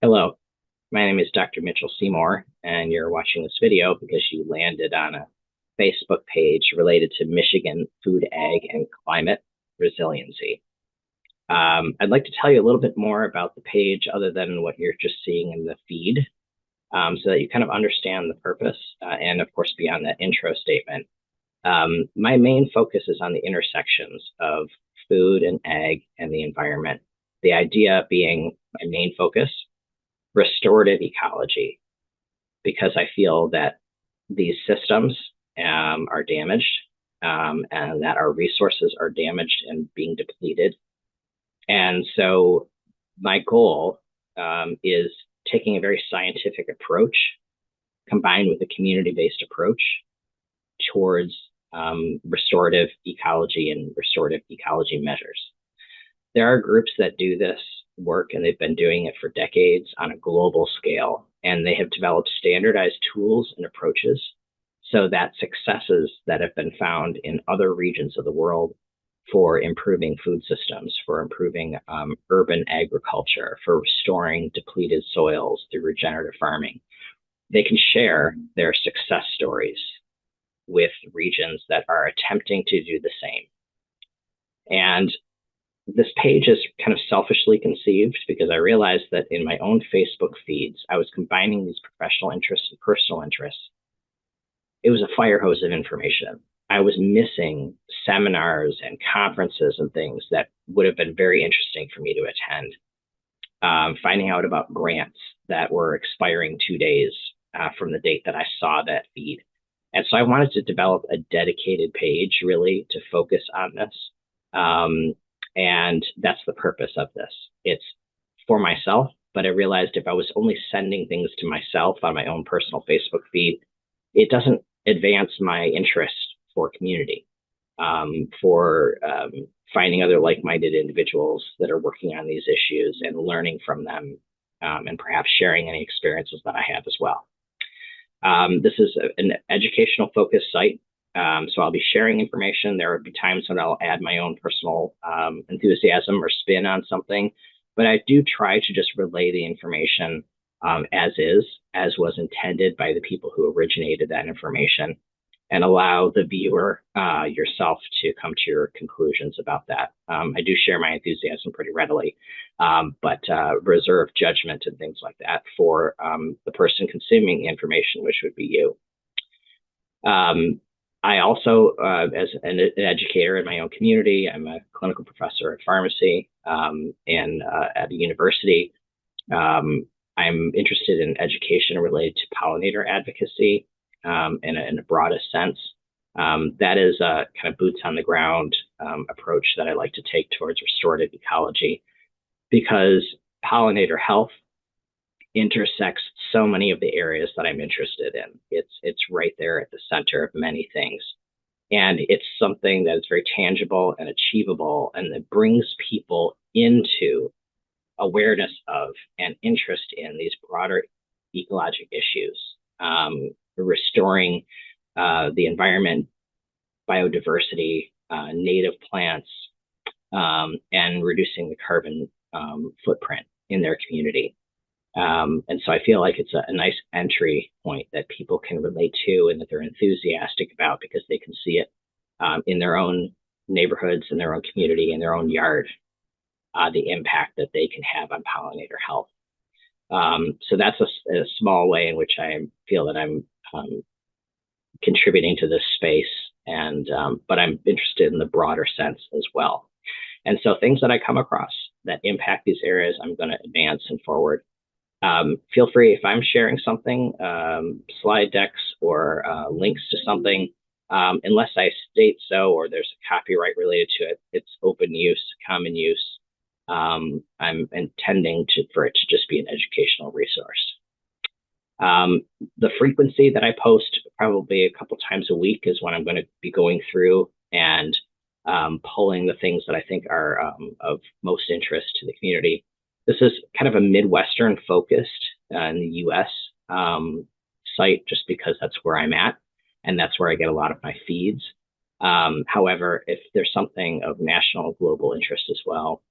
Hello, my name is Dr. Mitchell Seymour, and you're watching this video because you landed on a Facebook page related to Michigan food, ag, and climate resiliency. I'd like to tell you a little bit more about the page other than what you're just seeing in the feed, so that you kind of understand the purpose and, of course, beyond that intro statement. My main focus is on the intersections of food and ag and the environment. The idea being my main focus, restorative ecology, because I feel that these systems are damaged and that our resources are damaged and being depleted. And so my goal is taking a very scientific approach combined with a community-based approach towards restorative ecology and restorative ecology measures. There are groups that do this work and they've been doing it for decades on a global scale, and they have developed standardized tools and approaches so that successes that have been found in other regions of the world for improving food systems, for improving urban agriculture, for restoring depleted soils through regenerative farming, they can share their success stories with regions that are attempting to do the same. And this page is kind of selfishly conceived because I realized that in my own Facebook feeds, I was combining these professional interests and personal interests. It was a fire hose of information. I was missing seminars and conferences and things that would have been very interesting for me to attend. Finding out about grants that were expiring 2 days from the date that I saw that feed. And so I wanted to develop a dedicated page really to focus on this. And that's the purpose of this. It's for myself, but I realized if I was only sending things to myself on my own personal Facebook feed, it doesn't advance my interest for community, for finding other like-minded individuals that are working on these issues and learning from them, and perhaps sharing any experiences that I have as well. This is an educational focused site. So I'll be sharing information. There will be times when I'll add my own personal enthusiasm or spin on something, but I do try to just relay the information as is, as was intended by the people who originated that information, and allow the viewer yourself to come to your conclusions about that. I do share my enthusiasm pretty readily, but reserve judgment and things like that for the person consuming the information, which would be you. I also, as an educator in my own community, I'm a clinical professor at pharmacy and at a university. I'm interested in education related to pollinator advocacy in a broadest sense. That is a kind of boots on the ground approach that I like to take towards restorative ecology, because pollinator health intersects so many of the areas that I'm interested in. It's right there at the center of many things. And it's something that is very tangible and achievable and that brings people into awareness of and interest in these broader ecologic issues, restoring the environment, biodiversity, native plants, and reducing the carbon footprint in their community. And so I feel like it's a nice entry point that people can relate to and that they're enthusiastic about because they can see it in their own neighborhoods, in their own community, in their own yard, the impact that they can have on pollinator health. So that's a small way in which I feel that I'm contributing to this space, and but I'm interested in the broader sense as well. And so things that I come across that impact these areas, I'm going to advance and forward. Feel free, if I'm sharing something, slide decks or links to something, unless I state so or there's a copyright related to it, it's open use, common use. I'm intending for it to just be an educational resource. The frequency that I post, probably a couple times a week, is when I'm going to be going through and pulling the things that I think are of most interest to the community. This is kind of a Midwestern focused in the US site, just because that's where I'm at and that's where I get a lot of my feeds. However, if there's something of national global interest as well,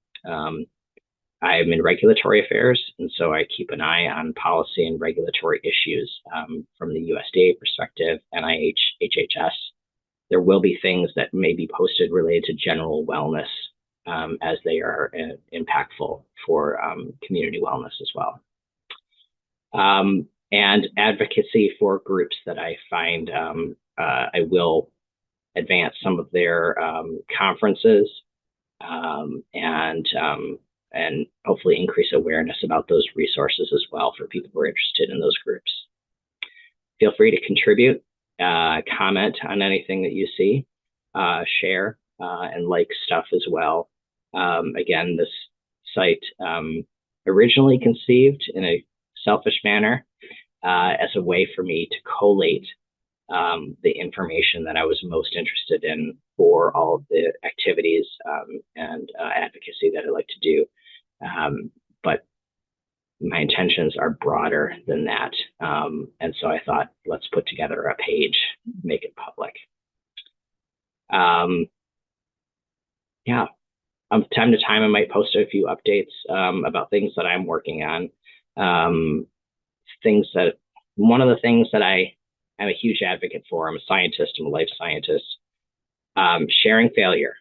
I'm in regulatory affairs, and so I keep an eye on policy and regulatory issues from the USDA perspective, NIH, HHS. There will be things that may be posted related to general wellness as they are impactful for community wellness as well. And advocacy for groups that I find I will advance some of their conferences and hopefully increase awareness about those resources as well for people who are interested in those groups. Feel free to contribute, comment on anything that you see, share, and like stuff as well. Again, this site originally conceived in a selfish manner as a way for me to collate the information that I was most interested in for all of the activities and advocacy that I like to do. But my intentions are broader than that. And so I thought, let's put together a page, make it public. Yeah, time to time, I might post a few updates about things that I'm working on. One of the things that I'm a huge advocate for, I'm a scientist, I'm a life scientist, sharing failure.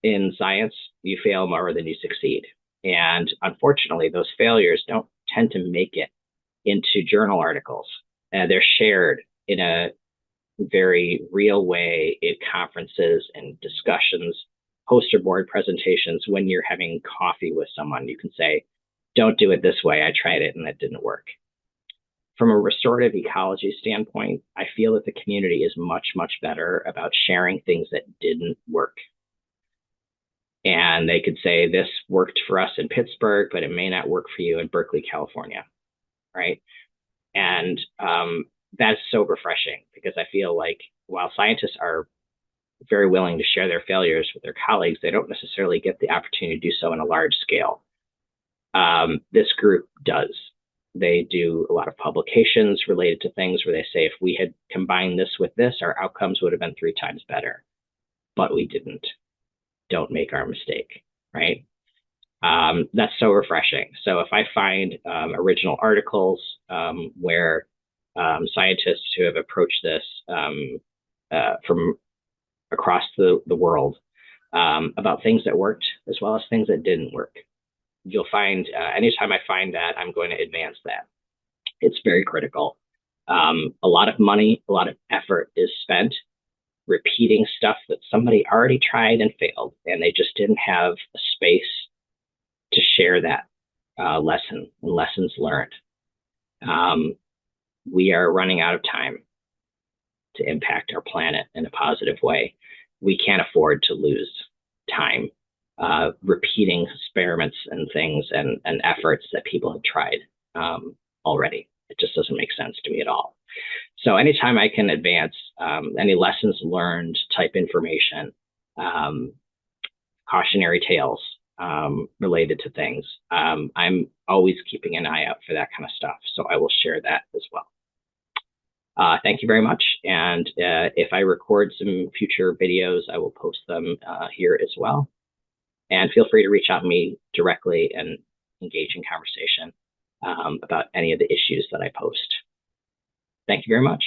In science, you fail more than you succeed. And unfortunately, those failures don't tend to make it into journal articles. They're shared in a very real way at conferences and discussions, poster board presentations. When you're having coffee with someone, you can say, don't do it this way. I tried it and that didn't work. From a restorative ecology standpoint, I feel that the community is much, much better about sharing things that didn't work. And they could say, this worked for us in Pittsburgh, but it may not work for you in Berkeley, California, right? And that's so refreshing, because I feel like while scientists are very willing to share their failures with their colleagues, they don't necessarily get the opportunity to do so on a large scale. This group does. They do a lot of publications related to things where they say, if we had combined this with this, our outcomes would have been 3 times better, but we didn't. Don't make our mistake, right? That's so refreshing. So if I find original articles where scientists who have approached this from across the world about things that worked as well as things that didn't work, you'll find anytime I find that, I'm going to advance that. It's very critical. A lot of money, a lot of effort is spent repeating stuff that somebody already tried and failed, and they just didn't have a space to share that lesson and lessons learned. We are running out of time to impact our planet in a positive way. We can't afford to lose time repeating experiments and things and efforts that people have tried already. It just doesn't make sense to me at all. So anytime I can advance any lessons learned type information, cautionary tales related to things, I'm always keeping an eye out for that kind of stuff. So I will share that as well. Thank you very much. And if I record some future videos, I will post them here as well. And feel free to reach out to me directly and engage in conversation about any of the issues that I post. Thank you very much.